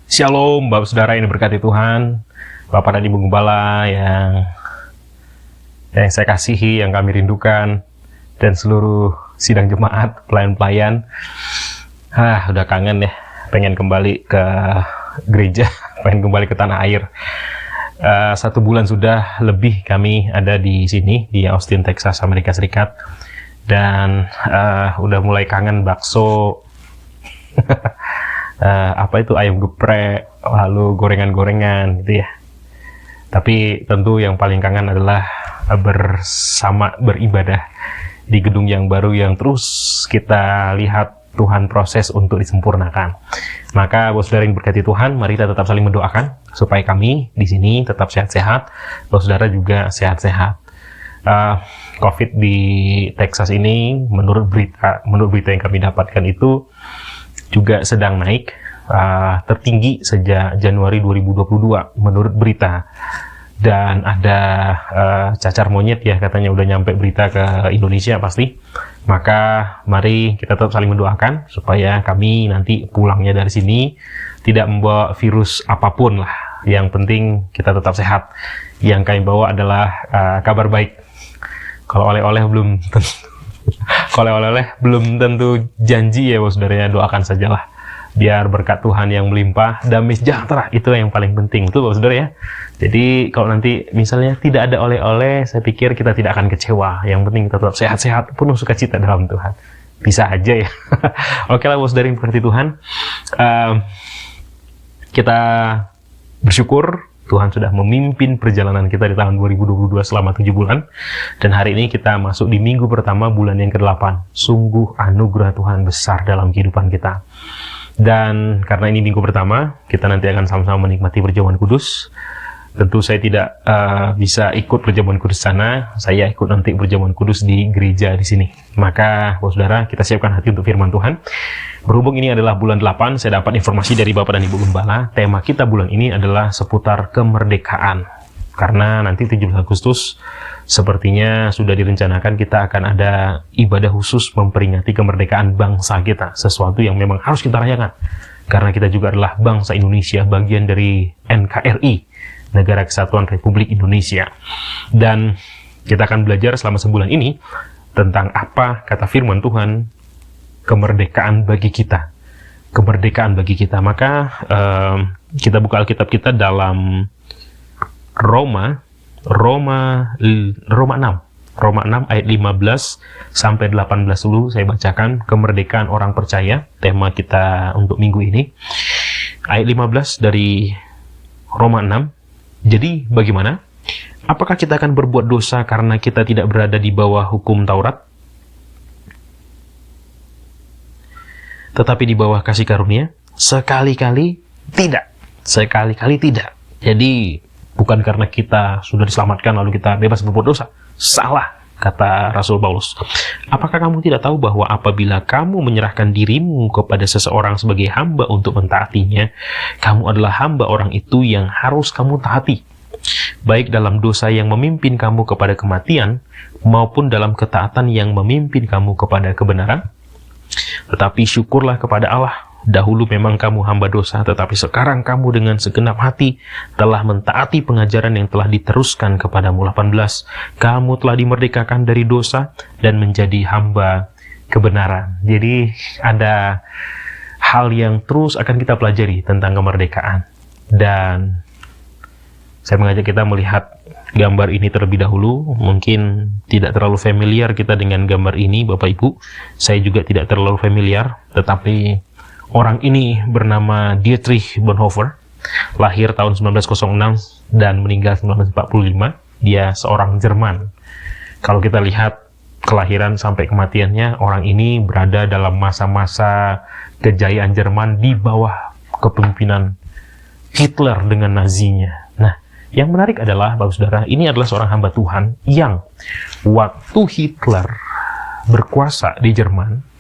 Shalom, Bapak Saudara yang diberkati Tuhan, Bapak dan Ibu Gembala yang saya kasihi, yang kami rindukan, dan seluruh sidang jemaat, pelayan-pelayan. Udah kangen ya, pengen kembali ke gereja, pengen kembali ke tanah air. 1 bulan sudah lebih kami ada di sini, di Austin, Texas, Amerika Serikat. Dan udah mulai kangen bakso, ayam geprek, lalu gorengan-gorengan gitu ya. Tapi tentu yang paling kangen adalah bersama beribadah di gedung yang baru yang terus kita lihat Tuhan proses untuk disempurnakan. Maka Bapak Saudara yang berkati Tuhan, mari kita tetap saling mendoakan supaya kami di sini tetap sehat-sehat, Bapak Saudara juga sehat-sehat. COVID di Texas ini menurut berita yang kami dapatkan itu juga sedang naik, tertinggi sejak Januari 2022 menurut berita. Dan ada cacar monyet ya, katanya udah nyampe berita ke Indonesia pasti. Maka mari kita tetap saling mendoakan supaya kami nanti pulangnya dari sini tidak membawa virus apapun lah. Yang penting kita tetap sehat. Yang kami bawa adalah kabar baik. Kalau oleh-oleh belum tentu kalau oleh-oleh belum tentu janji ya Bapak Saudara, ya, doakan sajalah biar berkat Tuhan yang melimpah, damai sejahtera itu yang paling penting tuh Bapak Saudara ya. Jadi kalau nanti misalnya tidak ada oleh-oleh, saya pikir kita tidak akan kecewa. Yang penting kita tetap sehat-sehat, penuh sukacita dalam Tuhan. Bisa aja ya. Oke lah Bapak Saudara yang berkati Tuhan, kita bersyukur Tuhan sudah memimpin perjalanan kita di tahun 2022 selama 7 bulan. Dan hari ini kita masuk di minggu pertama bulan yang ke-8. Sungguh anugerah Tuhan besar dalam kehidupan kita. Dan karena ini minggu pertama, kita nanti akan sama-sama menikmati perjamuan kudus. Tentu saya tidak bisa ikut perjamuan kudus sana. Saya ikut nanti perjamuan kudus di gereja di sini. Maka Bapak Saudara, kita siapkan hati untuk firman Tuhan. Berhubung ini adalah bulan 8, saya dapat informasi dari Bapak dan Ibu Gembala. Tema kita bulan ini adalah seputar kemerdekaan. Karena nanti 17 Agustus sepertinya sudah direncanakan kita akan ada ibadah khusus memperingati kemerdekaan bangsa kita. Sesuatu yang memang harus kita rayakan. Karena kita juga adalah bangsa Indonesia, bagian dari NKRI, Negara Kesatuan Republik Indonesia. Dan kita akan belajar selama sebulan ini tentang apa kata firman Tuhan, kemerdekaan bagi kita. Kemerdekaan bagi kita. Maka kita buka Alkitab kita dalam Roma 6 ayat 15 sampai 18 dulu saya bacakan. Kemerdekaan orang percaya, tema kita untuk minggu ini. Ayat 15 dari Roma 6. Jadi bagaimana? Apakah kita akan berbuat dosa karena kita tidak berada di bawah hukum Taurat, tetapi di bawah kasih karunia? Sekali-kali tidak. Sekali-kali tidak. Jadi bukan karena kita sudah diselamatkan lalu kita bebas berbuat dosa. Salah, kata Rasul Paulus. Apakah kamu tidak tahu bahwa apabila kamu menyerahkan dirimu kepada seseorang sebagai hamba untuk mentaatinya, kamu adalah hamba orang itu yang harus kamu taati, baik dalam dosa yang memimpin kamu kepada kematian, maupun dalam ketaatan yang memimpin kamu kepada kebenaran? Tetapi syukurlah kepada Allah, dahulu memang kamu hamba dosa, tetapi sekarang kamu dengan segenap hati telah mentaati pengajaran yang telah diteruskan kepadamu. 18. Kamu telah dimerdekakan dari dosa dan menjadi hamba kebenaran. Jadi ada hal yang terus akan kita pelajari tentang kemerdekaan. Dan saya mengajak kita melihat gambar ini terlebih dahulu. Mungkin tidak terlalu familiar kita dengan gambar ini, Bapak Ibu. Saya juga tidak terlalu familiar, tetapi orang ini bernama Dietrich Bonhoeffer, lahir tahun 1906 dan meninggal 1945. Dia seorang Jerman. Kalau kita lihat kelahiran sampai kematiannya, orang ini berada dalam masa-masa kejayaan Jerman di bawah kepemimpinan Hitler dengan Nazinya. Nah, yang menarik adalah, Bapak Saudara, ini adalah seorang hamba Tuhan yang waktu Hitler berkuasa di Jerman,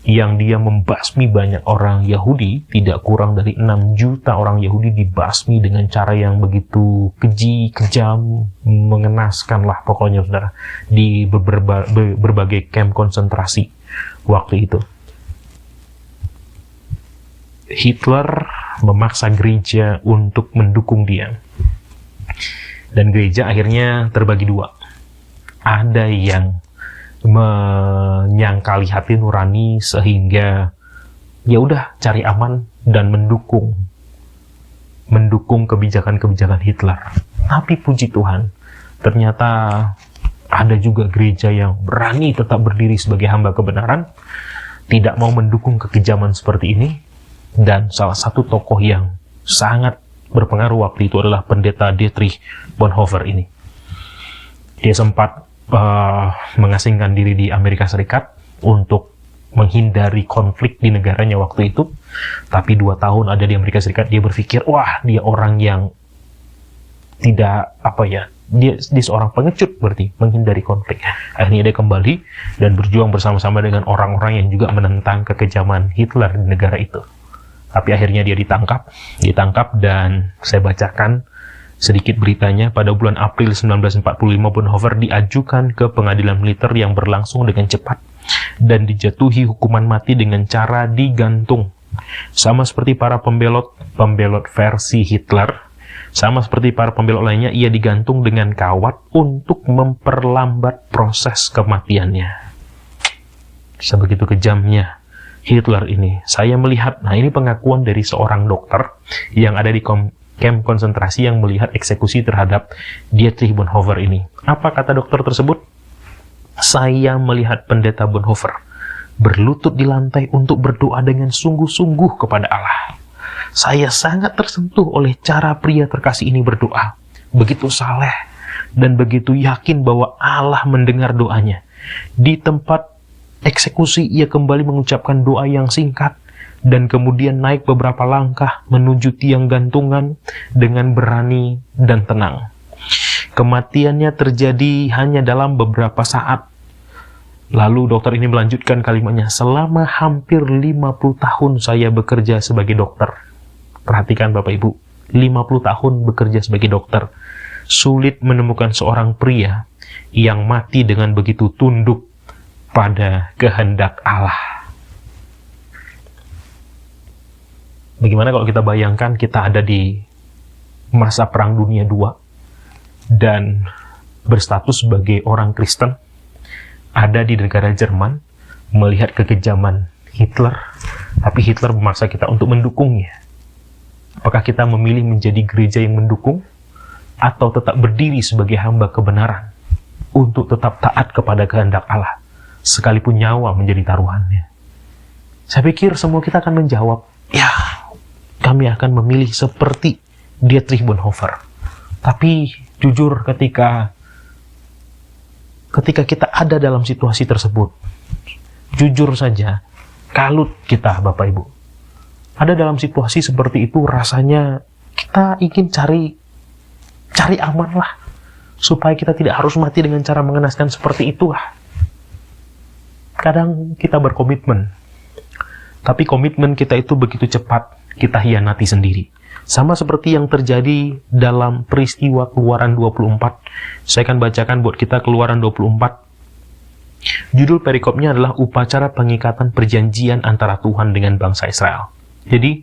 yang dia membasmi banyak orang Yahudi, tidak kurang dari 6 juta orang Yahudi dibasmi dengan cara yang begitu keji, kejam, mengenaskan lah pokoknya Saudara, di berbagai kamp konsentrasi waktu itu. Hitler memaksa gereja untuk mendukung dia. Dan gereja akhirnya terbagi dua. Ada yang menyangkali hati nurani sehingga ya udah cari aman dan mendukung kebijakan-kebijakan Hitler. Tapi puji Tuhan, ternyata ada juga gereja yang berani tetap berdiri sebagai hamba kebenaran, tidak mau mendukung kekejaman seperti ini. Dan salah satu tokoh yang sangat berpengaruh waktu itu adalah pendeta Dietrich Bonhoeffer ini. Dia sempat mengasingkan diri di Amerika Serikat untuk menghindari konflik di negaranya waktu itu. Tapi 2 tahun ada di Amerika Serikat, dia berpikir, wah, dia orang yang tidak, dia seorang pengecut, berarti menghindari konflik. Akhirnya dia kembali dan berjuang bersama-sama dengan orang-orang yang juga menentang kekejaman Hitler di negara itu. Tapi akhirnya dia ditangkap dan saya bacakan sedikit beritanya. Pada bulan April 1945, Bonhoeffer diajukan ke pengadilan militer yang berlangsung dengan cepat dan dijatuhi hukuman mati dengan cara digantung. Sama seperti para pembelot versi Hitler, sama seperti para pembelot lainnya, ia digantung dengan kawat untuk memperlambat proses kematiannya. Sebegitu kejamnya Hitler ini. Saya melihat, ini pengakuan dari seorang dokter yang ada di kamp konsentrasi yang melihat eksekusi terhadap Dietrich Bonhoeffer ini. Apa kata dokter tersebut? Saya melihat pendeta Bonhoeffer berlutut di lantai untuk berdoa dengan sungguh-sungguh kepada Allah. Saya sangat tersentuh oleh cara pria terkasih ini berdoa. Begitu saleh dan begitu yakin bahwa Allah mendengar doanya. Di tempat eksekusi, ia kembali mengucapkan doa yang singkat dan kemudian naik beberapa langkah menuju tiang gantungan dengan berani dan tenang. Kematiannya terjadi hanya dalam beberapa saat. Lalu dokter ini melanjutkan kalimatnya, selama hampir 50 tahun saya bekerja sebagai dokter. Perhatikan Bapak Ibu, 50 tahun bekerja sebagai dokter. Sulit menemukan seorang pria yang mati dengan begitu tunduk pada kehendak Allah. Bagaimana kalau kita bayangkan kita ada di masa Perang Dunia II dan berstatus sebagai orang Kristen, ada di negara Jerman, melihat kekejaman Hitler, tapi Hitler memaksa kita untuk mendukungnya. Apakah kita memilih menjadi gereja yang mendukung, atau tetap berdiri sebagai hamba kebenaran untuk tetap taat kepada kehendak Allah, sekalipun nyawa menjadi taruhannya? Saya pikir semua kita akan menjawab, ya, kami akan memilih seperti Dietrich Bonhoeffer. Tapi jujur, ketika kita ada dalam situasi tersebut, jujur saja, kalut kita Bapak Ibu. Ada dalam situasi seperti itu, rasanya kita ingin cari aman lah, supaya kita tidak harus mati dengan cara mengenaskan seperti itu lah. Kadang kita berkomitmen, tapi komitmen kita itu begitu cepat kita hianati sendiri. Sama seperti yang terjadi dalam peristiwa Keluaran 24. Saya akan bacakan buat kita Keluaran 24. Judul perikopnya adalah upacara pengikatan perjanjian antara Tuhan dengan bangsa Israel. Jadi,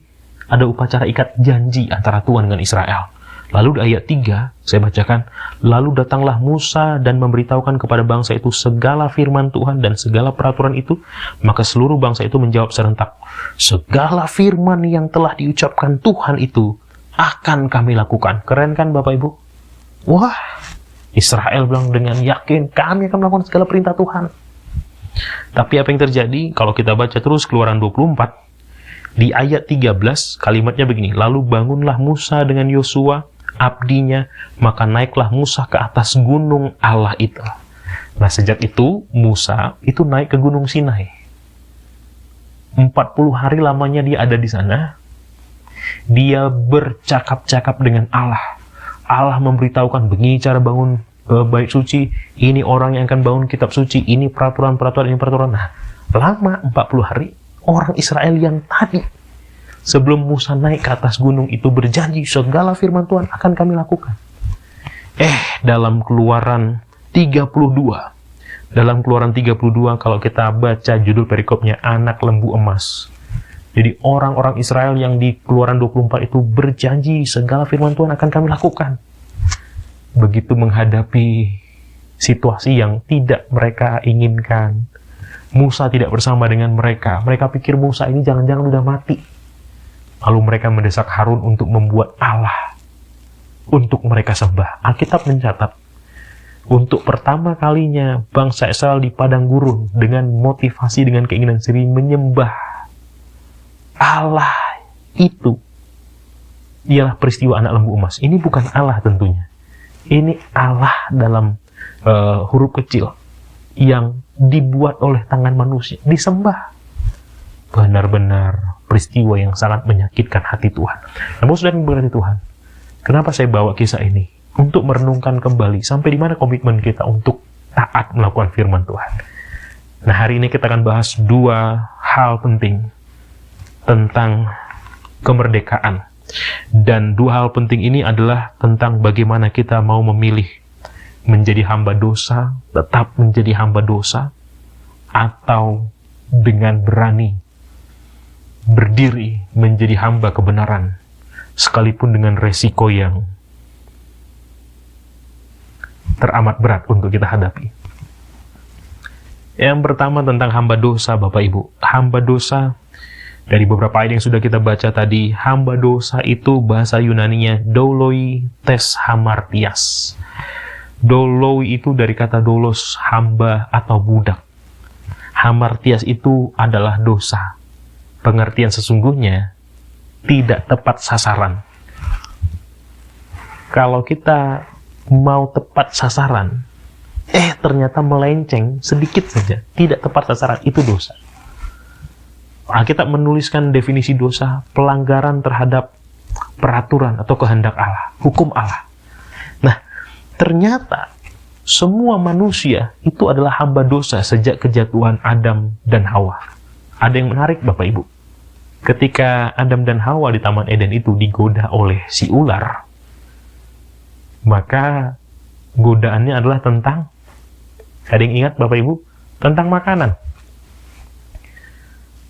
ada upacara ikat janji antara Tuhan dengan Israel. Lalu di ayat 3, saya bacakan, lalu datanglah Musa dan memberitahukan kepada bangsa itu segala firman Tuhan dan segala peraturan itu, maka seluruh bangsa itu menjawab serentak, segala firman yang telah diucapkan Tuhan itu akan kami lakukan. Keren kan Bapak Ibu? Wah, Israel bilang dengan yakin, kami akan melakukan segala perintah Tuhan. Tapi apa yang terjadi? Kalau kita baca terus Keluaran 24, di ayat 13, kalimatnya begini, lalu bangunlah Musa dengan Yosua, abdinya, maka naiklah Musa ke atas gunung Allah itu. Nah, sejak itu, Musa itu naik ke gunung Sinai. 40 hari lamanya dia ada di sana. Dia bercakap-cakap dengan Allah. Allah memberitahukan, begini cara bangun bait suci, ini orang yang akan bangun kitab suci, ini peraturan-peraturan, ini peraturan. Nah, lama 40 hari, orang Israel yang tadi sebelum Musa naik ke atas gunung itu berjanji segala firman Tuhan akan kami lakukan. Dalam Keluaran 32 kalau kita baca judul perikopnya anak lembu emas, Jadi orang-orang Israel yang di Keluaran 24 itu berjanji segala firman Tuhan akan kami lakukan. Begitu menghadapi situasi yang tidak mereka inginkan, Musa tidak bersama dengan mereka. Mereka pikir Musa ini jangan-jangan udah mati. Lalu mereka mendesak Harun untuk membuat Allah untuk mereka sembah. Alkitab mencatat, untuk pertama kalinya bangsa Israel di padang gurun dengan motivasi, dengan keinginan sendiri menyembah Allah itu ialah peristiwa anak lembu emas. Ini bukan Allah tentunya. Ini Allah dalam huruf kecil yang dibuat oleh tangan manusia, disembah. Benar-benar peristiwa yang sangat menyakitkan hati Tuhan. Namun sudah berarti Tuhan, kenapa saya bawa kisah ini? Untuk merenungkan kembali sampai di mana komitmen kita untuk taat melakukan firman Tuhan. Nah, hari ini kita akan bahas dua hal penting tentang kemerdekaan. Dan dua hal penting ini adalah tentang bagaimana kita mau memilih menjadi hamba dosa, tetap menjadi hamba dosa, atau dengan berani berdiri menjadi hamba kebenaran, sekalipun dengan resiko yang teramat berat untuk kita hadapi. Yang pertama tentang hamba dosa, Bapak Ibu. Hamba dosa, dari beberapa ayat yang sudah kita baca tadi, hamba dosa itu bahasa Yunaninya douloi tes hamartias. Douloi itu dari kata doulos, hamba atau budak. Hamartias itu adalah dosa. Pengertian sesungguhnya tidak tepat sasaran. Kalau kita mau tepat sasaran, ternyata melenceng sedikit saja, tidak tepat sasaran, itu dosa. Alkitab menuliskan definisi dosa, pelanggaran terhadap peraturan atau kehendak Allah, hukum Allah. Nah, ternyata semua manusia itu adalah hamba dosa sejak kejatuhan Adam dan Hawa. Ada yang menarik, Bapak Ibu. Ketika Adam dan Hawa di Taman Eden itu digoda oleh si ular, maka godaannya adalah tentang, ada yang ingat Bapak Ibu? Tentang makanan.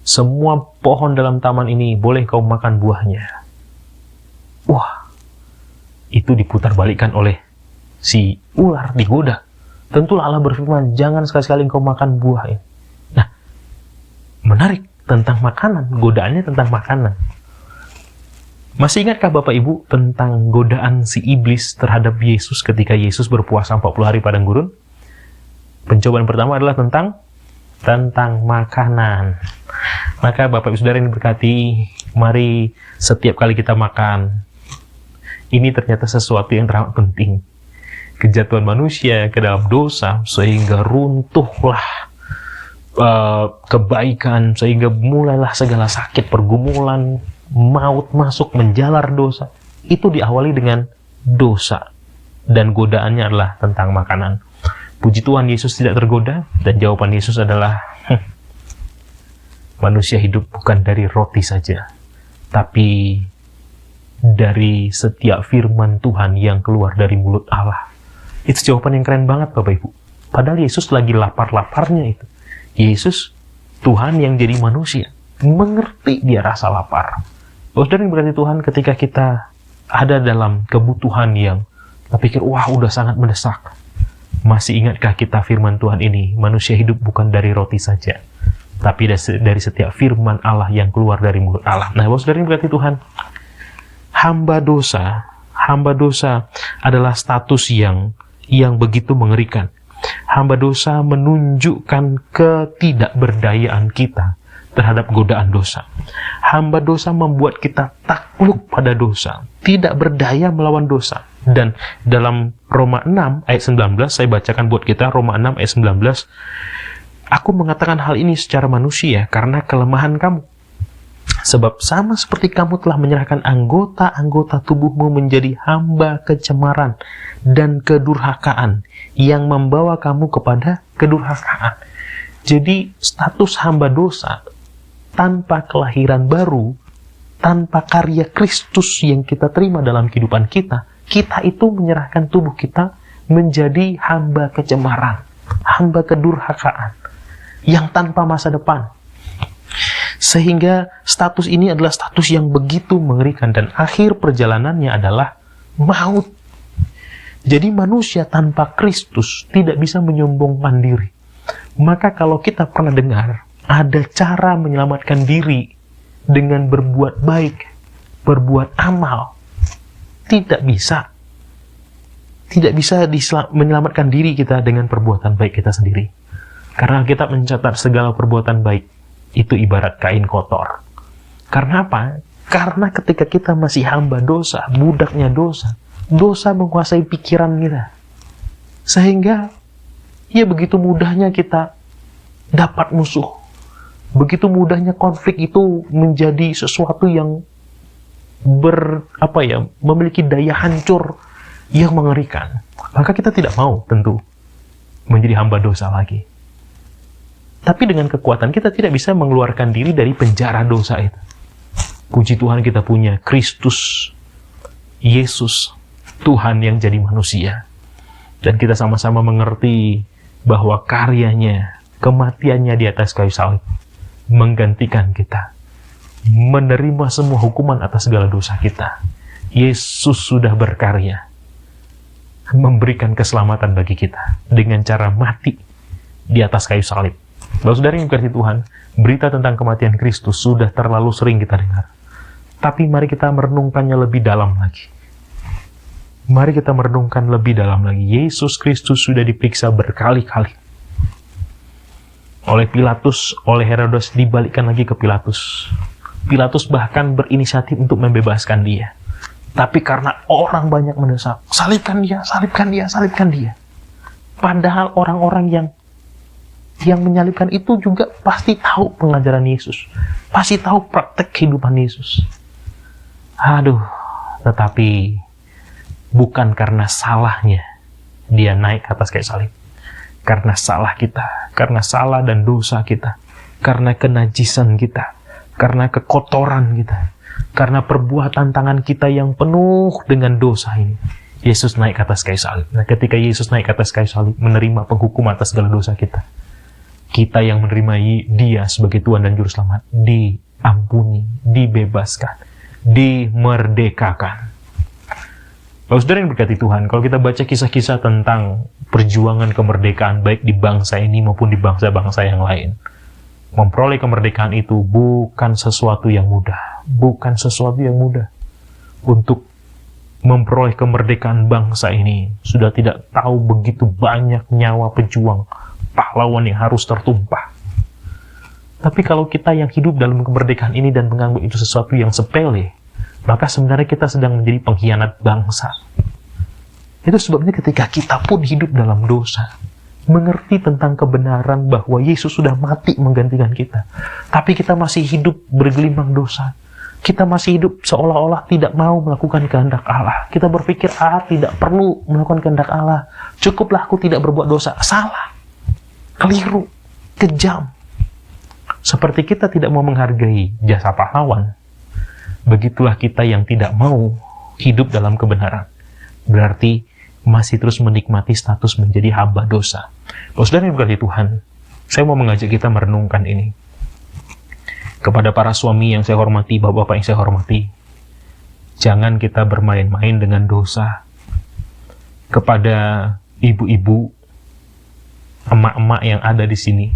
Semua pohon dalam taman ini boleh kau makan buahnya. Wah, itu diputarbalikkan oleh si ular, digoda. Tentulah Allah berfirman, jangan sekali-kali kau makan buah ini. Nah, menarik, tentang makanan, godaannya tentang makanan. Masih ingatkah Bapak Ibu tentang godaan si iblis terhadap Yesus ketika Yesus berpuasa 40 hari padang gurun? Pencobaan pertama adalah tentang makanan. Maka Bapak Ibu Saudara yang diberkati, mari setiap kali kita makan, ini ternyata sesuatu yang teramat penting. Kejatuhan manusia ke dalam dosa sehingga runtuhlah kebaikan, sehingga mulailah segala sakit, pergumulan, maut masuk menjalar dosa. Itu diawali dengan dosa, dan godaannya adalah tentang makanan. Puji Tuhan, Yesus tidak tergoda, dan jawaban Yesus adalah manusia hidup bukan dari roti saja, tapi dari setiap firman Tuhan yang keluar dari mulut Allah. Itu jawaban yang keren banget, Bapak Ibu. Padahal Yesus lagi lapar-laparnya itu. Yesus, Tuhan yang jadi manusia, mengerti dia rasa lapar. Saudara yang berarti Tuhan, ketika kita ada dalam kebutuhan yang kita pikir, wah udah sangat mendesak, masih ingatkah kita firman Tuhan ini? Manusia hidup bukan dari roti saja, tapi dari setiap firman Allah yang keluar dari mulut Allah. Nah, saudara yang berarti Tuhan, hamba dosa adalah status yang begitu mengerikan. Hamba dosa menunjukkan ketidakberdayaan kita terhadap godaan dosa. Hamba dosa membuat kita takluk pada dosa, tidak berdaya melawan dosa. Dan dalam Roma 6 ayat 19, saya bacakan buat kita, Roma 6 ayat 19, aku mengatakan hal ini secara manusia karena kelemahan kamu. Sebab sama seperti kamu telah menyerahkan anggota-anggota tubuhmu menjadi hamba kecemaran dan kedurhakaan yang membawa kamu kepada kedurhakaan. Jadi status hamba dosa tanpa kelahiran baru, tanpa karya Kristus yang kita terima dalam kehidupan kita, kita itu menyerahkan tubuh kita menjadi hamba kecemaran, hamba kedurhakaan yang tanpa masa depan. Sehingga status ini adalah status yang begitu mengerikan, dan akhir perjalanannya adalah maut. Jadi manusia tanpa Kristus tidak bisa menyombongkan diri. Maka kalau kita pernah dengar, ada cara menyelamatkan diri dengan berbuat baik, berbuat amal. Tidak bisa menyelamatkan diri kita dengan perbuatan baik kita sendiri. Karena kita mencatat segala perbuatan baik itu ibarat kain kotor. Karena apa? Karena ketika kita masih hamba dosa, budaknya dosa, dosa menguasai pikiran kita. Sehingga ya begitu mudahnya kita dapat musuh. Begitu mudahnya konflik itu menjadi sesuatu yang memiliki daya hancur yang mengerikan. Maka kita tidak mau tentu menjadi hamba dosa lagi. Tapi dengan kekuatan kita tidak bisa mengeluarkan diri dari penjara dosa itu. Puji Tuhan kita punya Kristus, Yesus, Tuhan yang jadi manusia. Dan kita sama-sama mengerti bahwa karyanya, kematiannya di atas kayu salib menggantikan kita, menerima semua hukuman atas segala dosa kita. Yesus sudah berkarya memberikan keselamatan bagi kita dengan cara mati di atas kayu salib. Bapak saudara yang dikasihi Tuhan, berita tentang kematian Kristus sudah terlalu sering kita dengar. Tapi mari kita merenungkannya lebih dalam lagi. Mari kita merenungkan lebih dalam lagi. Yesus Kristus sudah diperiksa berkali-kali oleh Pilatus, oleh Herodes, dibalikkan lagi ke Pilatus. Pilatus bahkan berinisiatif untuk membebaskan dia. Tapi karena orang banyak mendesak, salibkan dia, salibkan dia, salibkan dia. Padahal orang-orang yang menyalibkan itu juga pasti tahu pengajaran Yesus. Pasti tahu praktek kehidupan Yesus. Tetapi bukan karena salahnya dia naik ke atas kayu salib. Karena salah kita, karena salah dan dosa kita, karena kenajisan kita, karena kekotoran kita, karena perbuatan tangan kita yang penuh dengan dosa ini, Yesus naik ke atas kayu salib. Nah, ketika Yesus naik ke atas kayu salib, menerima penghukuman atas segala dosa kita, kita yang menerima dia sebagai Tuhan dan Juru Selamat, diampuni, dibebaskan, dimerdekakan. Bapak saudara yang berkati Tuhan, kalau kita baca kisah-kisah tentang perjuangan kemerdekaan baik di bangsa ini maupun di bangsa-bangsa yang lain, memperoleh kemerdekaan itu bukan sesuatu yang mudah. Bukan sesuatu yang mudah. Untuk memperoleh kemerdekaan bangsa ini, sudah tidak tahu begitu banyak nyawa pejuang, pahlawan yang harus tertumpah. Tapi kalau kita yang hidup dalam kemerdekaan ini dan menganggap itu sesuatu yang sepele, maka sebenarnya kita sedang menjadi pengkhianat bangsa. Itu sebabnya ketika kita pun hidup dalam dosa, mengerti tentang kebenaran bahwa Yesus sudah mati menggantikan kita, tapi kita masih hidup bergelimang dosa. Kita masih hidup seolah-olah tidak mau melakukan kehendak Allah. Kita berpikir, tidak perlu melakukan kehendak Allah. Cukuplah aku tidak berbuat dosa. Salah, keliru, kejam. Seperti kita tidak mau menghargai jasa pahlawan, begitulah kita yang tidak mau hidup dalam kebenaran. Berarti masih terus menikmati status menjadi hamba dosa. Bapak saudara yang berkati Tuhan, saya mau mengajak kita merenungkan ini. Kepada para suami yang saya hormati, bapak-bapak yang saya hormati, jangan kita bermain-main dengan dosa. Kepada ibu-ibu, emak-emak yang ada di sini,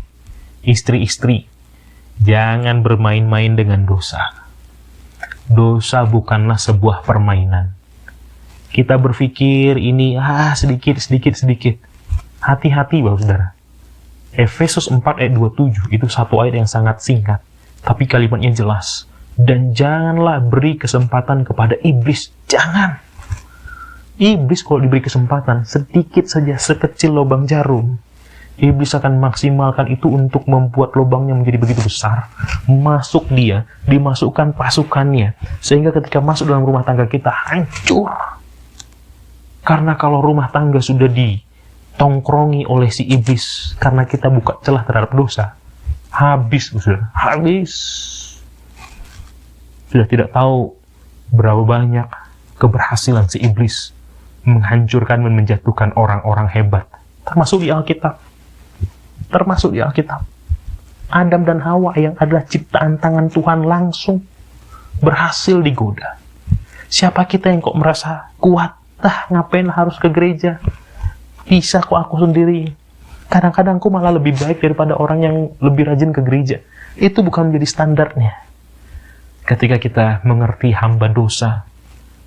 istri-istri, jangan bermain-main dengan dosa. Dosa bukanlah sebuah permainan. Kita berpikir ini sedikit. Hati-hati Bapak Saudara. Efesus 4 ayat 27 itu satu ayat yang sangat singkat, tapi kalimatnya jelas. Dan janganlah beri kesempatan kepada iblis. Jangan. Iblis kalau diberi kesempatan sedikit saja, sekecil lubang jarum, iblis akan maksimalkan itu untuk membuat lubangnya menjadi begitu besar. Masuk dia, dimasukkan pasukannya, sehingga ketika masuk dalam rumah tangga kita hancur. Karena kalau rumah tangga sudah ditongkrongi oleh si iblis, karena kita buka celah terhadap dosa, habis, sudah habis. Sudah tidak tahu berapa banyak keberhasilan si iblis menghancurkan dan menjatuhkan orang-orang hebat, termasuk di Alkitab. Adam dan Hawa yang adalah ciptaan tangan Tuhan langsung berhasil digoda. Siapa kita yang kok merasa kuat? Ngapain harus ke gereja? Bisa kok aku sendiri. Kadang-kadang aku malah lebih baik daripada orang yang lebih rajin ke gereja. Itu bukan menjadi standarnya. Ketika kita mengerti hamba dosa,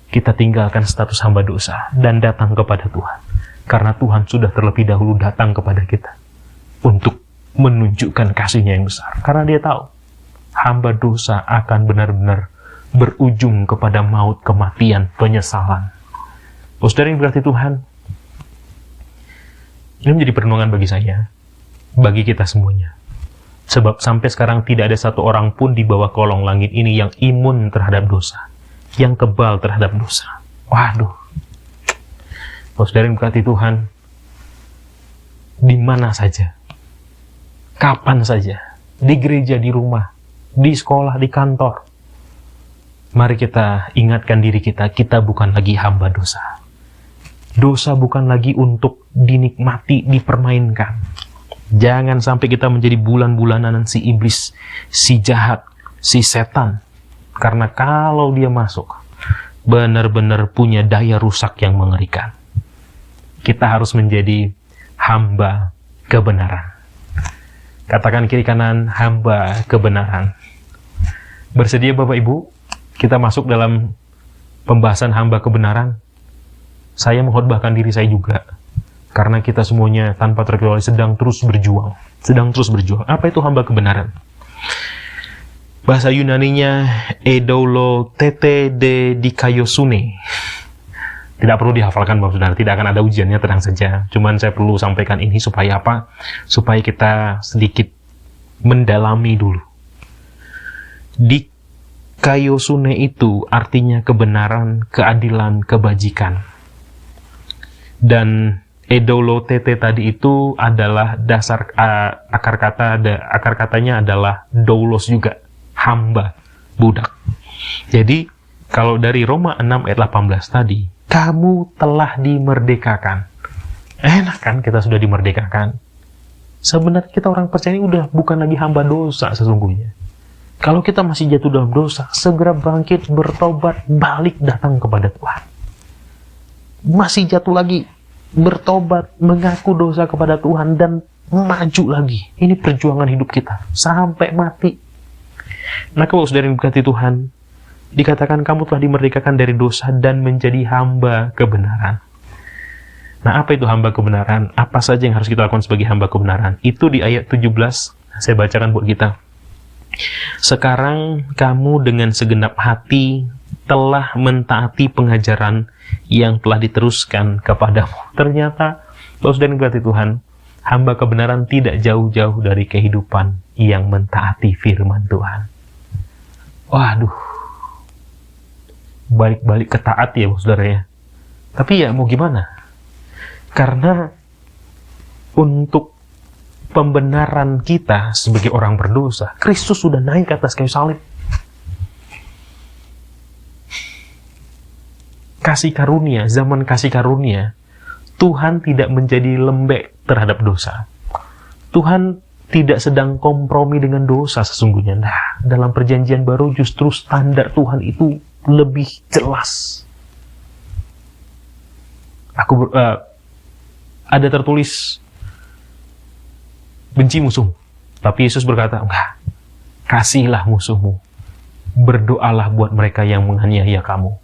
kita tinggalkan status hamba dosa dan datang kepada Tuhan. Karena Tuhan sudah terlebih dahulu datang kepada kita untuk menunjukkan kasih-Nya yang besar. Karena Dia tahu hamba dosa akan benar-benar berujung kepada maut, kematian, penyesalan. Saudara yang berarti Tuhan, ini menjadi perenungan bagi saya, bagi kita semuanya. Sebab sampai sekarang tidak ada satu orang pun di bawah kolong langit ini yang imun terhadap dosa, yang kebal terhadap dosa. Waduh. Saudara yang berkati Tuhan, di mana saja, kapan saja, di gereja, di rumah, di sekolah, di kantor, mari kita ingatkan diri kita, kita bukan lagi hamba dosa. Dosa bukan lagi untuk dinikmati, dipermainkan. Jangan sampai kita menjadi bulan-bulanan si iblis, si jahat, si setan. Karena kalau dia masuk, benar-benar punya daya rusak yang mengerikan. Kita harus menjadi hamba kebenaran. Katakan kiri kanan, hamba kebenaran. Bersedia Bapak Ibu? Kita masuk dalam pembahasan hamba kebenaran. Saya mengkhotbahkan diri saya juga. Karena kita semuanya tanpa terkecuali sedang terus berjuang. Apa itu hamba kebenaran? Bahasa Yunaninya edoulo tete de dikaiosune. Tidak perlu dihafalkan Bapak Saudara, tidak akan ada ujiannya, tenang saja. Cuman saya perlu sampaikan ini supaya apa? Supaya kita sedikit mendalami dulu. Dikaiosune itu artinya kebenaran, keadilan, kebajikan. Dan edoulo tete tadi itu adalah dasar akar katanya adalah doulos juga, hamba, budak. Jadi kalau dari Roma 6 ayat 18 tadi, kamu telah dimerdekakan. Enak kan kita sudah dimerdekakan? Sebenarnya kita orang percaya ini udah bukan lagi hamba dosa sesungguhnya. Kalau kita masih jatuh dalam dosa, segera bangkit, bertobat, balik datang kepada Tuhan. Masih jatuh lagi, bertobat, mengaku dosa kepada Tuhan, dan maju lagi. Ini perjuangan hidup kita sampai mati. Nah, kalau saudara yang berkati Tuhan, dikatakan kamu telah dimerdekakan dari dosa dan menjadi hamba kebenaran. Nah, apa itu hamba kebenaran? Apa saja yang harus kita lakukan sebagai hamba kebenaran? Itu di ayat 17, saya bacakan buat kita. Sekarang kamu dengan segenap hati telah mentaati pengajaran yang telah diteruskan kepadamu. Ternyata, kalau sudah berarti Tuhan, hamba kebenaran tidak jauh-jauh dari kehidupan yang mentaati firman Tuhan. Waduh, balik-balik ke taat ya, saudara ya. Tapi ya mau gimana? Karena untuk pembenaran kita sebagai orang berdosa, Kristus sudah naik ke atas kayu salib. Kasih karunia, zaman kasih karunia, Tuhan tidak menjadi lembek terhadap dosa. Tuhan tidak sedang kompromi dengan dosa sesungguhnya. Nah, dalam perjanjian baru justru standar Tuhan itu lebih jelas. Ada tertulis, benci musuh. Tapi Yesus berkata, enggak, kasihilah musuhmu. Berdoalah buat mereka yang menganiaya kamu.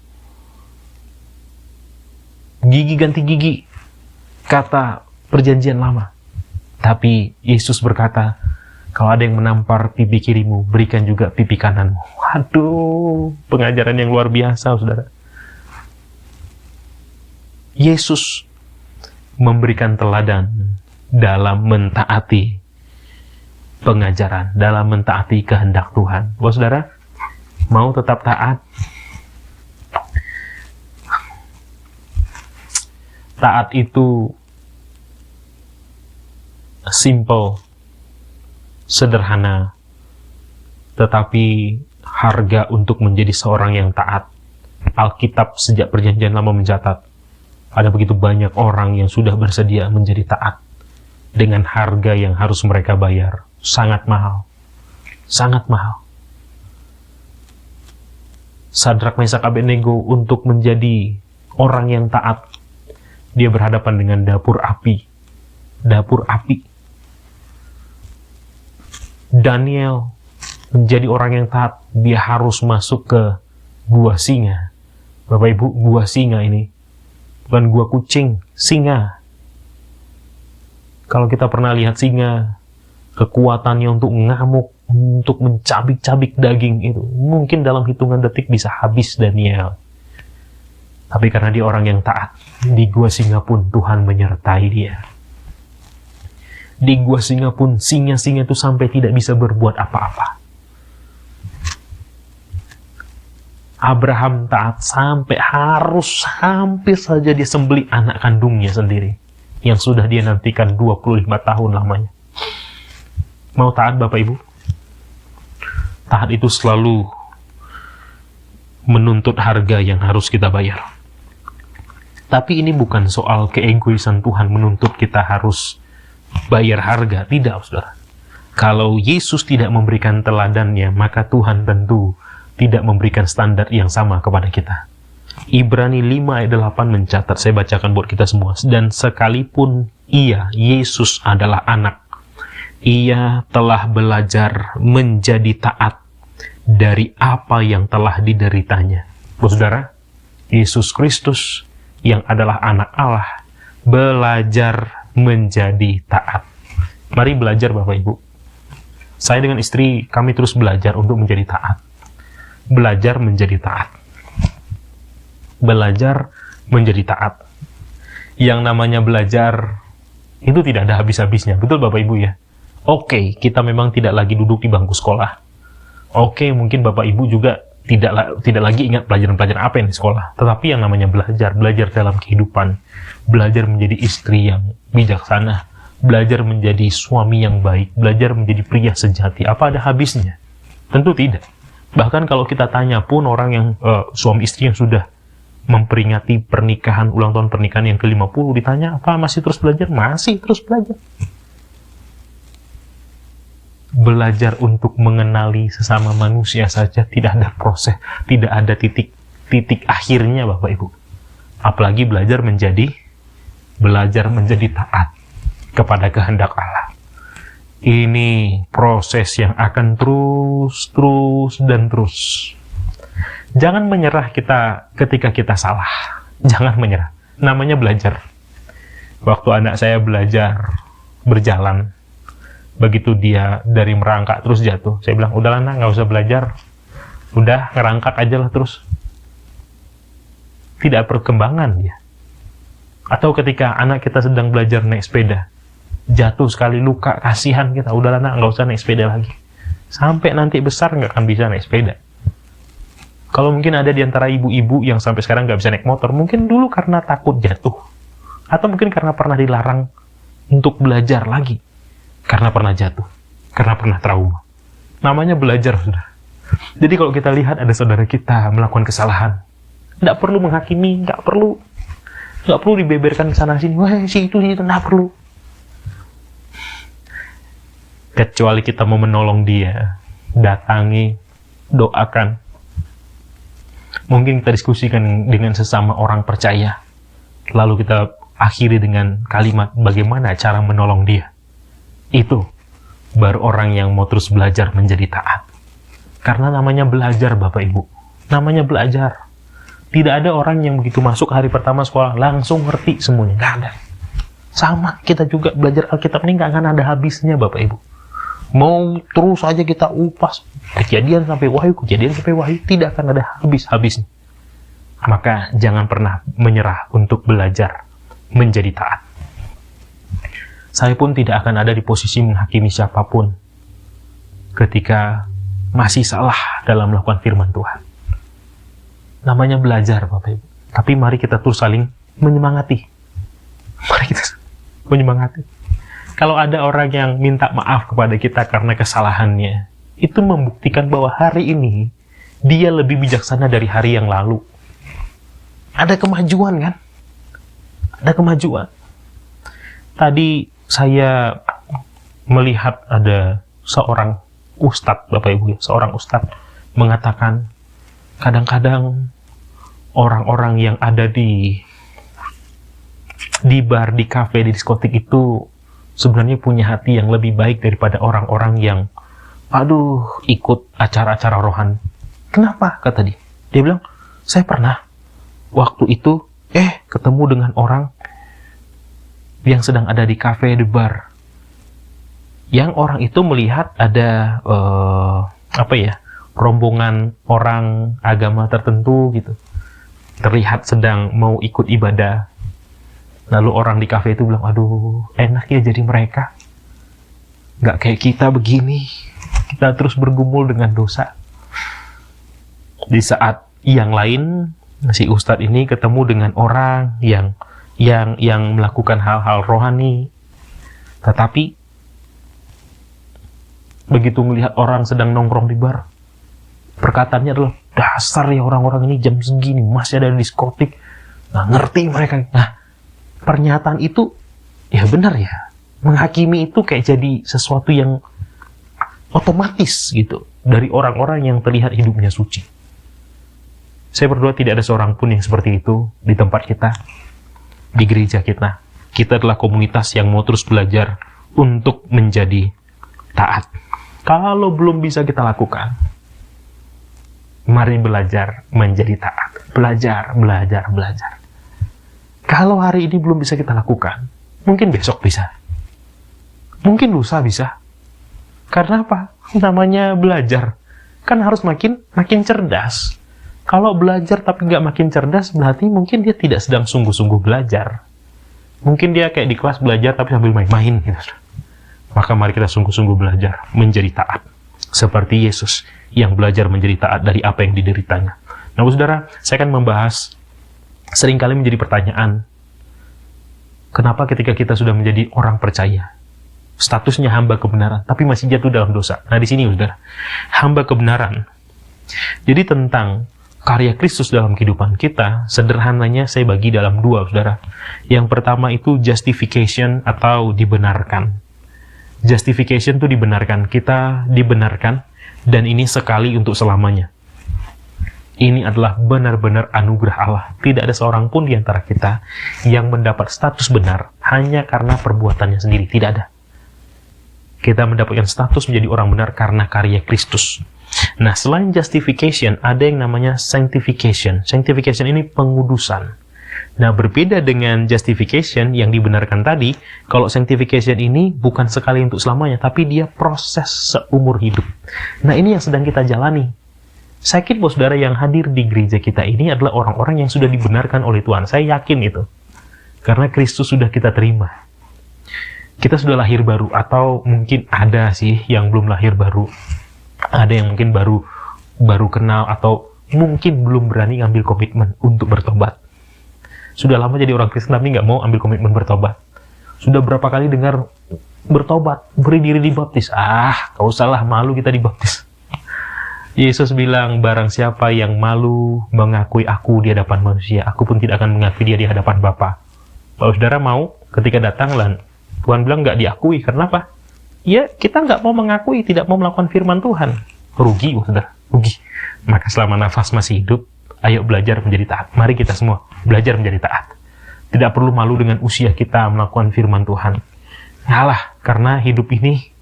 Gigi ganti gigi, kata perjanjian lama. Tapi Yesus berkata, kalau ada yang menampar pipi kirimu, berikan juga pipi kananmu. Waduh, pengajaran yang luar biasa, saudara. Yesus memberikan teladan dalam mentaati pengajaran, dalam mentaati kehendak Tuhan. Buat saudara, mau tetap taat? Taat itu simple, sederhana, tetapi harga untuk menjadi seorang yang taat. Alkitab sejak perjanjian lama mencatat, ada begitu banyak orang yang sudah bersedia menjadi taat dengan harga yang harus mereka bayar, sangat mahal. sangat mahal. Sadrak, Mesak, Abednego untuk menjadi orang yang taat, dia berhadapan dengan dapur api. Dapur api. Daniel menjadi orang yang taat, dia harus masuk ke gua singa. Bapak Ibu, gua singa ini bukan gua kucing, singa. Kalau kita pernah lihat singa, kekuatannya untuk ngamuk, untuk mencabik-cabik daging itu, mungkin dalam hitungan detik bisa habis Daniel. Tapi karena dia orang yang taat, di gua singa pun Tuhan menyertai dia. Di gua singa pun, singa-singa itu sampai tidak bisa berbuat apa-apa. Abraham taat sampai hampir saja dia sembelih anak kandungnya sendiri, yang sudah dia nantikan 25 tahun lamanya. Mau taat Bapak Ibu? Taat itu selalu menuntut harga yang harus kita bayar. Tapi ini bukan soal keegoisan Tuhan menuntut kita harus bayar harga. Tidak, saudara. Kalau Yesus tidak memberikan teladannya, maka Tuhan tentu tidak memberikan standar yang sama kepada kita. Ibrani 5 ayat 8 mencatat, saya bacakan buat kita semua. Dan sekalipun Yesus adalah anak, ia telah belajar menjadi taat dari apa yang telah dideritanya. Saudara, Yesus Kristus yang adalah anak Allah belajar menjadi taat. Mari belajar Bapak Ibu. Saya dengan istri, kami terus belajar untuk menjadi taat. Belajar menjadi taat. Belajar menjadi taat. Yang namanya belajar itu tidak ada habis-habisnya. Betul Bapak Ibu ya? Oke, kita memang tidak lagi duduk di bangku sekolah. Oke, mungkin Bapak Ibu juga tidak lagi ingat pelajaran-pelajaran apa yang di sekolah. Tetapi yang namanya belajar dalam kehidupan, belajar menjadi istri yang bijaksana, belajar menjadi suami yang baik, belajar menjadi pria sejati. Apa ada habisnya? Tentu tidak. Bahkan kalau kita tanya pun orang yang suami istri yang sudah memperingati pernikahan, ulang tahun pernikahan yang ke-50, ditanya, apa masih terus belajar? Masih terus belajar. Belajar untuk mengenali sesama manusia saja tidak ada proses, tidak ada titik akhirnya Bapak Ibu. Apalagi belajar menjadi taat kepada kehendak Allah. Ini proses yang akan terus dan terus. Jangan menyerah kita ketika kita salah. Jangan menyerah. Namanya belajar. Waktu anak saya belajar berjalan, begitu dia dari merangkak terus jatuh, saya bilang, udahlah nak, nggak usah belajar, udah ngerangkak aja lah terus. Tidak perkembangan dia. Atau ketika anak kita sedang belajar naik sepeda, jatuh sekali luka, kasihan kita, udahlah nak, nggak usah naik sepeda lagi. Sampai nanti besar nggak akan bisa naik sepeda. Kalau mungkin ada di antara ibu-ibu yang sampai sekarang nggak bisa naik motor, mungkin dulu karena takut jatuh, atau mungkin karena pernah dilarang untuk belajar lagi. Karena pernah jatuh, karena pernah trauma. Namanya belajar, saudara. Jadi kalau kita lihat ada saudara kita melakukan kesalahan, nggak perlu menghakimi, nggak perlu dibeberkan ke sana sini. Wah, si itu nggak perlu. Kecuali kita mau menolong dia, datangi, doakan. Mungkin kita diskusikan dengan sesama orang percaya, lalu kita akhiri dengan kalimat bagaimana cara menolong dia. Itu baru orang yang mau terus belajar menjadi taat. Karena namanya belajar Bapak Ibu. Namanya belajar. Tidak ada orang yang begitu masuk hari pertama sekolah langsung ngerti semuanya. Nggak ada. Sama kita juga belajar Alkitab ini nggak akan ada habisnya Bapak Ibu. Mau terus aja kita upas kejadian sampai wahyu, tidak akan ada habis-habisnya. Maka jangan pernah menyerah untuk belajar menjadi taat. Saya pun tidak akan ada di posisi menghakimi siapapun ketika masih salah dalam melakukan firman Tuhan. Namanya belajar, Bapak Ibu. Tapi mari kita terus saling menyemangati. Mari kita menyemangati. Kalau ada orang yang minta maaf kepada kita karena kesalahannya, itu membuktikan bahwa hari ini dia lebih bijaksana dari hari yang lalu. Ada kemajuan kan? Ada kemajuan. Tadi saya melihat ada seorang ustadz, Bapak Ibu, seorang ustadz mengatakan, kadang-kadang orang-orang yang ada di bar, di kafe, di diskotik itu sebenarnya punya hati yang lebih baik daripada orang-orang yang ikut acara-acara rohani. Kenapa? Kata dia. Dia bilang, saya pernah waktu itu ketemu dengan orang yang sedang ada di kafe, di bar. Yang orang itu melihat ada rombongan orang agama tertentu gitu. Terlihat sedang mau ikut ibadah. Lalu orang di kafe itu bilang, enak ya jadi mereka. Nggak kayak kita begini. Kita terus bergumul dengan dosa. Di saat yang lain, si ustadz ini ketemu dengan orang yang melakukan hal-hal rohani. Tetapi begitu melihat orang sedang nongkrong di bar, perkataannya adalah, dasar ya orang-orang ini jam segini masih ada di diskotik, nggak ngerti mereka. Nah, pernyataan itu ya benar ya, menghakimi itu kayak jadi sesuatu yang otomatis gitu dari orang-orang yang terlihat hidupnya suci. Saya berdoa tidak ada seorang pun yang seperti itu di tempat kita, di gereja kita. Kita adalah komunitas yang mau terus belajar untuk menjadi taat. Kalau belum bisa kita lakukan, mari belajar menjadi taat. Belajar. Kalau hari ini belum bisa kita lakukan, mungkin besok bisa. Mungkin lusa bisa. Karena apa? Namanya belajar. Kan harus makin cerdas. Kalau belajar tapi nggak makin cerdas, berarti mungkin dia tidak sedang sungguh-sungguh belajar. Mungkin dia kayak di kelas belajar tapi sambil main-main gitu. Maka mari kita sungguh-sungguh belajar menjadi taat. Seperti Yesus yang belajar menjadi taat dari apa yang dideritanya. Nah, saudara, saya akan membahas seringkali menjadi pertanyaan, kenapa ketika kita sudah menjadi orang percaya, statusnya hamba kebenaran, tapi masih jatuh dalam dosa. Nah, di sini, saudara, hamba kebenaran. Jadi tentang karya Kristus dalam kehidupan kita, sederhananya saya bagi dalam dua, saudara. Yang pertama itu justification atau dibenarkan. Justification itu dibenarkan, kita dibenarkan, dan ini sekali untuk selamanya. Ini adalah benar-benar anugerah Allah. Tidak ada seorang pun di antara kita yang mendapat status benar hanya karena perbuatannya sendiri. Tidak ada. Kita mendapatkan status menjadi orang benar karena karya Kristus. Nah, selain justification, ada yang namanya sanctification. Sanctification ini pengudusan. Nah, berbeda dengan justification yang dibenarkan tadi, kalau sanctification ini bukan sekali untuk selamanya, tapi dia proses seumur hidup. Nah, ini yang sedang kita jalani. Saya yakin, saudara, yang hadir di gereja kita ini adalah orang-orang yang sudah dibenarkan oleh Tuhan. Saya yakin itu. Karena Kristus sudah kita terima. Kita sudah lahir baru, atau mungkin ada sih yang belum lahir baru. Ada yang mungkin baru kenal, atau mungkin belum berani ngambil komitmen untuk bertobat. Sudah lama jadi orang Kristen tapi nggak mau ambil komitmen bertobat. Sudah berapa kali dengar bertobat, beri diri dibaptis. Gak usahlah, malu kita dibaptis. Yesus bilang, barang siapa yang malu mengakui aku di hadapan manusia, aku pun tidak akan mengakui dia di hadapan Bapa. Kalau saudara mau, ketika datang, Tuhan bilang nggak diakui. Kenapa? Ya, kita nggak mau mengakui, tidak mau melakukan firman Tuhan. Rugi, saudara, rugi. Maka selama nafas masih hidup, ayo belajar menjadi taat. Mari kita semua belajar menjadi taat. Tidak perlu malu dengan usia kita melakukan firman Tuhan. Ngalah, karena hidup ini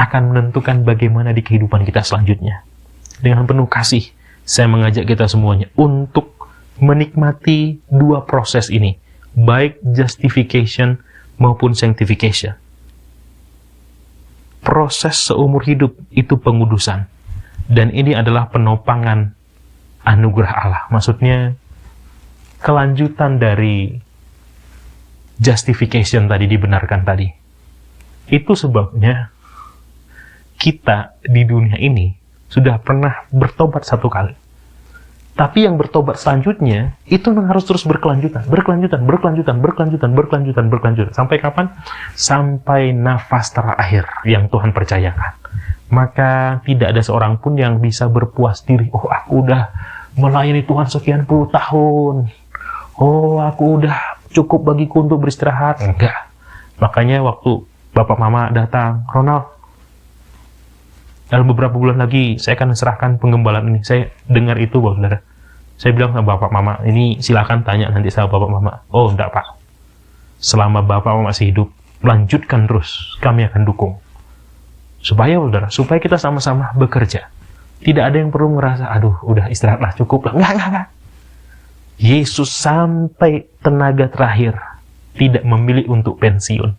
akan menentukan bagaimana di kehidupan kita selanjutnya. Dengan penuh kasih, saya mengajak kita semuanya untuk menikmati dua proses ini, baik justification maupun sanctification. Proses seumur hidup itu pengudusan, dan ini adalah penopangan anugerah Allah. Maksudnya, kelanjutan dari justification tadi, dibenarkan tadi. Itu sebabnya kita di dunia ini sudah pernah bertobat satu kali. Tapi yang bertobat selanjutnya, itu harus terus berkelanjutan. Sampai kapan? Sampai nafas terakhir yang Tuhan percayakan. Maka tidak ada seorang pun yang bisa berpuas diri. Oh, aku udah melayani Tuhan sekian puluh tahun. Oh, aku udah cukup bagiku untuk beristirahat. Enggak. Makanya waktu Bapak Mama datang, Ronald, Dalam beberapa bulan lagi, saya akan serahkan penggembalaan ini. Saya dengar itu, Bapak Saudara. Saya bilang sama Bapak Mama, ini silakan tanya nanti sama Bapak Mama. Oh, enggak Pak. Selama Bapak Mama masih hidup, lanjutkan terus. Kami akan dukung. Supaya, Saudara, supaya kita sama-sama bekerja. Tidak ada yang perlu ngerasa, aduh, udah istirahatlah, cukup lah. Enggak. Yesus sampai tenaga terakhir tidak memilih untuk pensiun.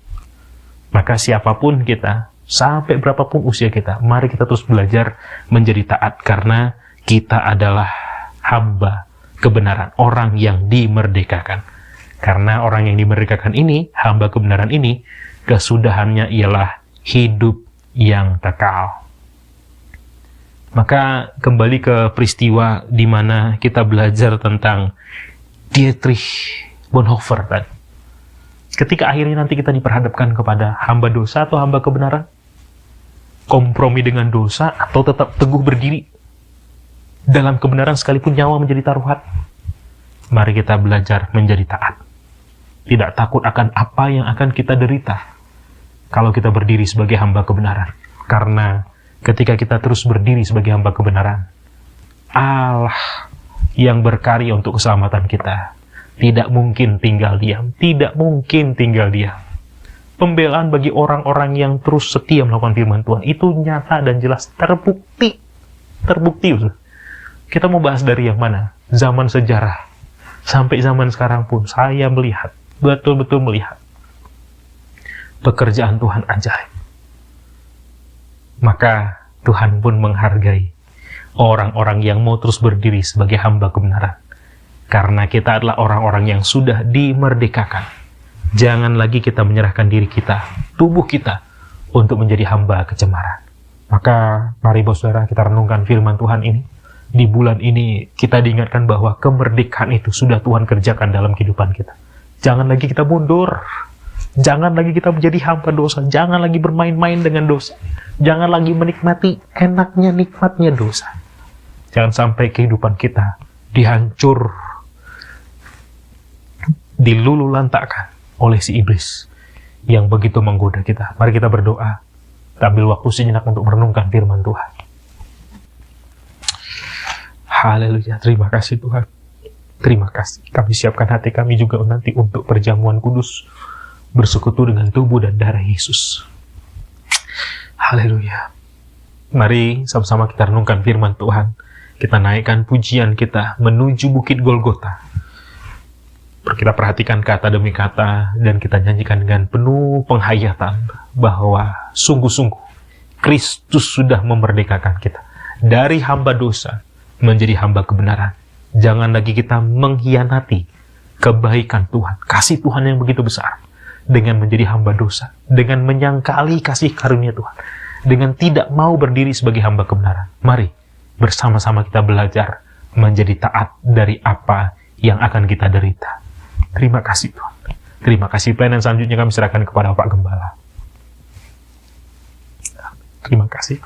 Maka siapapun kita, sampai berapapun usia kita, mari kita terus belajar menjadi taat, karena kita adalah hamba kebenaran, orang yang dimerdekakan. Karena orang yang dimerdekakan ini, hamba kebenaran ini, kesudahannya ialah hidup yang kekal. Maka kembali ke peristiwa di mana kita belajar tentang Dietrich Bonhoeffer tadi. Ketika akhirnya nanti kita diperhadapkan kepada hamba dosa atau hamba kebenaran, kompromi dengan dosa atau tetap teguh berdiri dalam kebenaran sekalipun nyawa menjadi taruhan, mari kita belajar menjadi taat. Tidak takut akan apa yang akan kita derita kalau kita berdiri sebagai hamba kebenaran. Karena ketika kita terus berdiri sebagai hamba kebenaran, Allah yang berkarya untuk keselamatan kita tidak mungkin tinggal diam. Tidak mungkin tinggal diam. Pembelaan bagi orang-orang yang terus setia melakukan firman Tuhan itu nyata dan jelas, terbukti. Kita mau bahas dari yang mana? Zaman sejarah sampai zaman sekarang pun saya melihat, betul-betul melihat pekerjaan Tuhan ajaib. Maka Tuhan pun menghargai orang-orang yang mau terus berdiri sebagai hamba kebenaran. Karena kita adalah orang-orang yang sudah dimerdekakan. Jangan lagi kita menyerahkan diri kita, tubuh kita, untuk menjadi hamba kecemaran. Maka mari saudara kita renungkan firman Tuhan ini. Di bulan ini kita diingatkan bahwa kemerdekaan itu sudah Tuhan kerjakan dalam kehidupan kita. Jangan lagi kita mundur. Jangan lagi kita menjadi hamba dosa. Jangan lagi bermain-main dengan dosa. Jangan lagi menikmati enaknya nikmatnya dosa. Jangan sampai kehidupan kita dihancur, dilululantakkan oleh si iblis yang begitu menggoda kita. Mari kita berdoa, ambil waktu sejenak untuk merenungkan firman Tuhan. Haleluya, terima kasih Tuhan. Terima kasih. Kami siapkan hati kami juga nanti untuk perjamuan kudus, bersekutu dengan tubuh dan darah Yesus. Haleluya. Mari sama-sama kita renungkan firman Tuhan. Kita naikkan pujian kita menuju Bukit Golgota. Kita perhatikan kata demi kata dan kita nyanyikan dengan penuh penghayatan bahwa sungguh-sungguh Kristus sudah memerdekakan kita dari hamba dosa menjadi hamba kebenaran. Jangan lagi kita mengkhianati kebaikan Tuhan, kasih Tuhan yang begitu besar, dengan menjadi hamba dosa, dengan menyangkali kasih karunia Tuhan, dengan tidak mau berdiri sebagai hamba kebenaran. Mari bersama-sama kita belajar menjadi taat dari apa yang akan kita derita. Terima kasih Tuhan. Terima kasih. Pelayanan selanjutnya kami serahkan kepada Pak Gembala. Terima kasih.